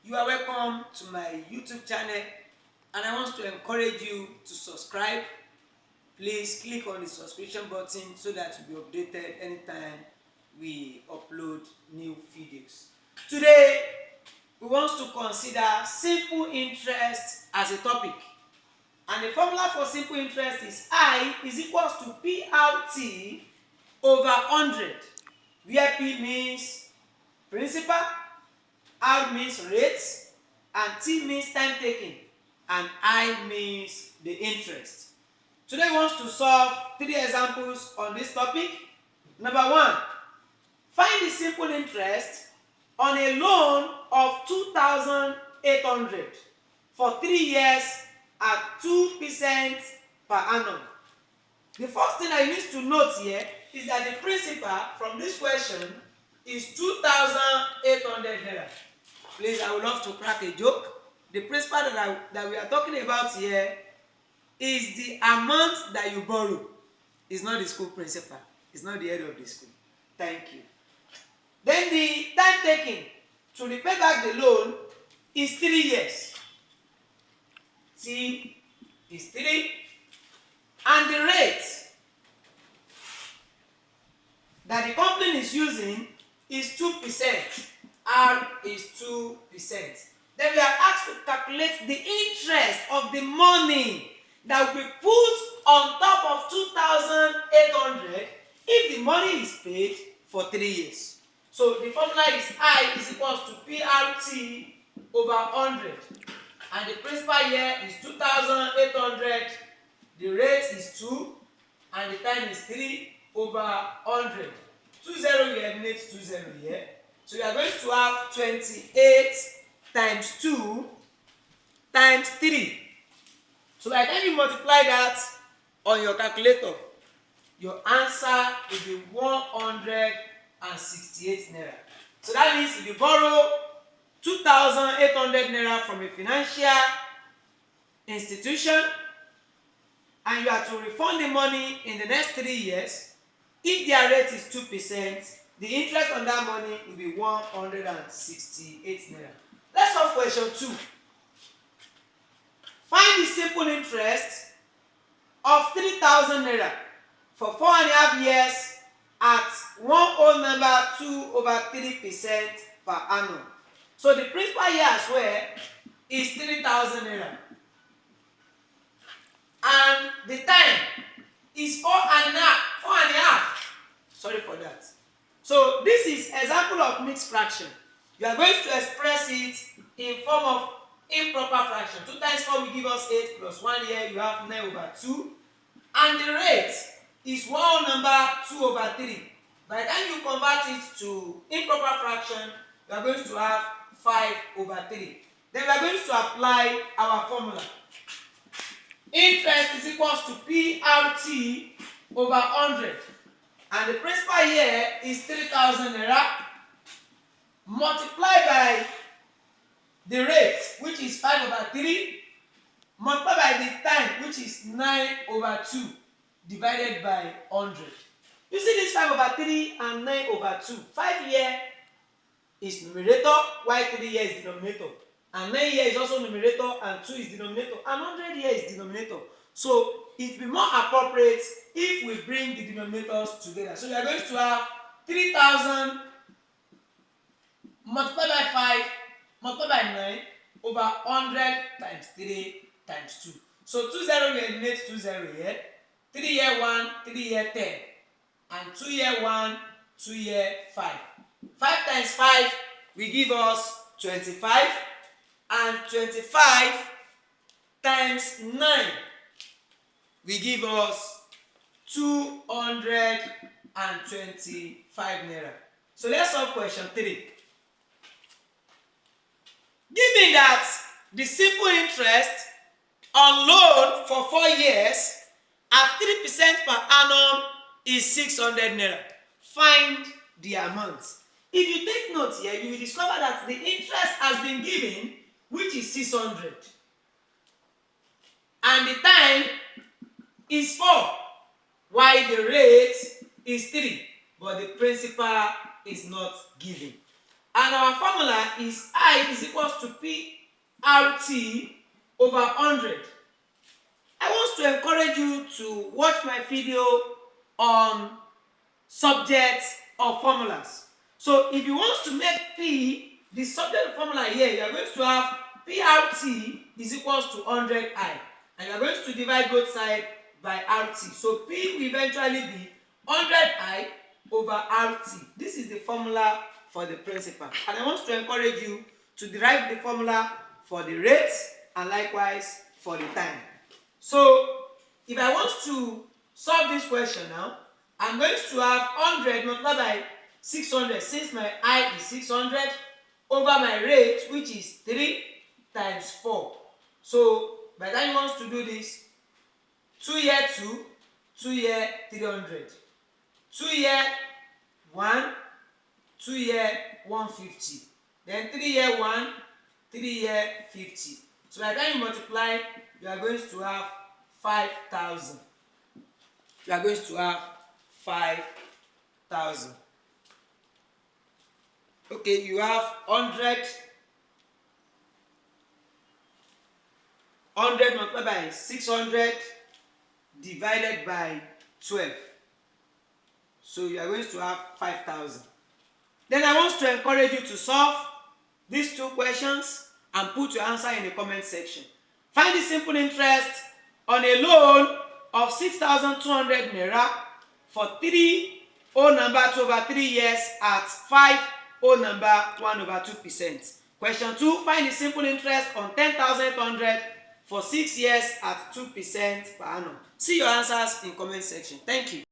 You are welcome to my YouTube channel, and I want to encourage you to subscribe. Please click on the subscription button so that you'll be updated anytime we upload new videos. Today, we want to consider simple interest as a topic. And the formula for simple interest is I is equals to PRT over 100, where P means principal, R means rate, and T means time taken, and I means the interest. Today we want to solve 3 examples on this topic. Number 1, find the simple interest on a loan of 2,800 for 3 years at 2% per annum. The first thing I need to note here is that the principal from this question is 2,800 naira. Please, I would love to crack a joke. The principal that we are talking about here is the amount that you borrow. It's not the school principal. It's not the head of the school. Thank you. Then the time taken to repay back the loan is 3 years. T is 3. And the rate that the company is using is 2%. R is 2%. Then we are asked to calculate the interest of the money that we put on top of 2,800 if the money is paid for 3 years. So the formula is I is equals to PRT over 100. And the principal here is 2,800. The rate is 2. And the time is 3 over 100. 20 will eliminate 20 here. So we are going to have 28 times 2 times 3. So by the time you multiply that on your calculator, your answer will be 168 naira. So that means if you borrow 2,800 naira from a financial institution and you are to refund the money in the next 3 years, if their rate is 2%, the interest on that money will be 168 naira. Let's solve question 2. Find the simple interest of 3,000 naira for 4.5 years at 1 whole number 2 over 3% per annum. So the principal here as well is 3,000 naira. And the time is 4.5. Sorry for that. So this is example of mixed fraction. You are going to express it in form of improper fraction. 2 times 4 will give us 8 plus 1 here you have 9 over 2. And the rate is 1 number 2 over 3. By the time you convert it to improper fraction, you are going to have 5 over 3. Then we are going to apply our formula. Interest is equals to PRT over 100. And the principal here is 3,000 naira multiplied by the rate, which is 5 over 3, multiplied by the time, which is 9 over 2, divided by 100. You see this 5 over 3 and 9 over 2. 5 here is numerator, while 3 here is denominator. And 9 here is also numerator, and 2 is denominator, and 100 here is denominator. So it will be more appropriate if we bring the denominators together. So we are going to have 3,000 multiplied by 5 multiplied by 9 over 100 times 3 times 2. So 20 will eliminate 20 here. 3 here 1, 3 here 10. And 2 here 1, 2 here 5. 5 times 5 will give us 25. And 25 times 9 will give us 225 naira. So let's solve question 3. Given that the simple interest on loan for 4 years at 3% per annum is 600 naira, find the amount. If you take note here, you will discover that the interest has been given, which is 600. And the time is 4, while the rate is 3, but the principal is not given. And our formula is I is equals to PRT over 100. I want to encourage you to watch my video on subjects of formulas. So if you want to make P the subject formula here, you are going to have PRT is equals to 100I. And you are going to divide both sides by RT. So P will eventually be 100I over RT. This is the formula for the principal. And I want to encourage you to derive the formula for the rates and likewise for the time. So if I want to solve this question now, I'm going to have 100 multiplied by 600, since my I is 600, over my rate, which is 3 times 4. So by the time you want to do this, 2 here 2, 2 here 300, 2 here 1, 2 here 150, then 3 here 1, 3 here 50. So by the time you multiply, you are going to have 5,000. You are going to have 5,000. Okay, you have 100 multiplied by 600 divided by 12. So you are going to have 5,000. Then I want to encourage you to solve these two questions and put your answer in the comment section. Find the simple interest on a loan of 6,200 naira for 3 whole number 2 over 3 years at 5 whole number 1 over 2%. Question 2, find the simple interest on 10,800 for 6 years at 2% per annum. See your answers in comment section. Thank you.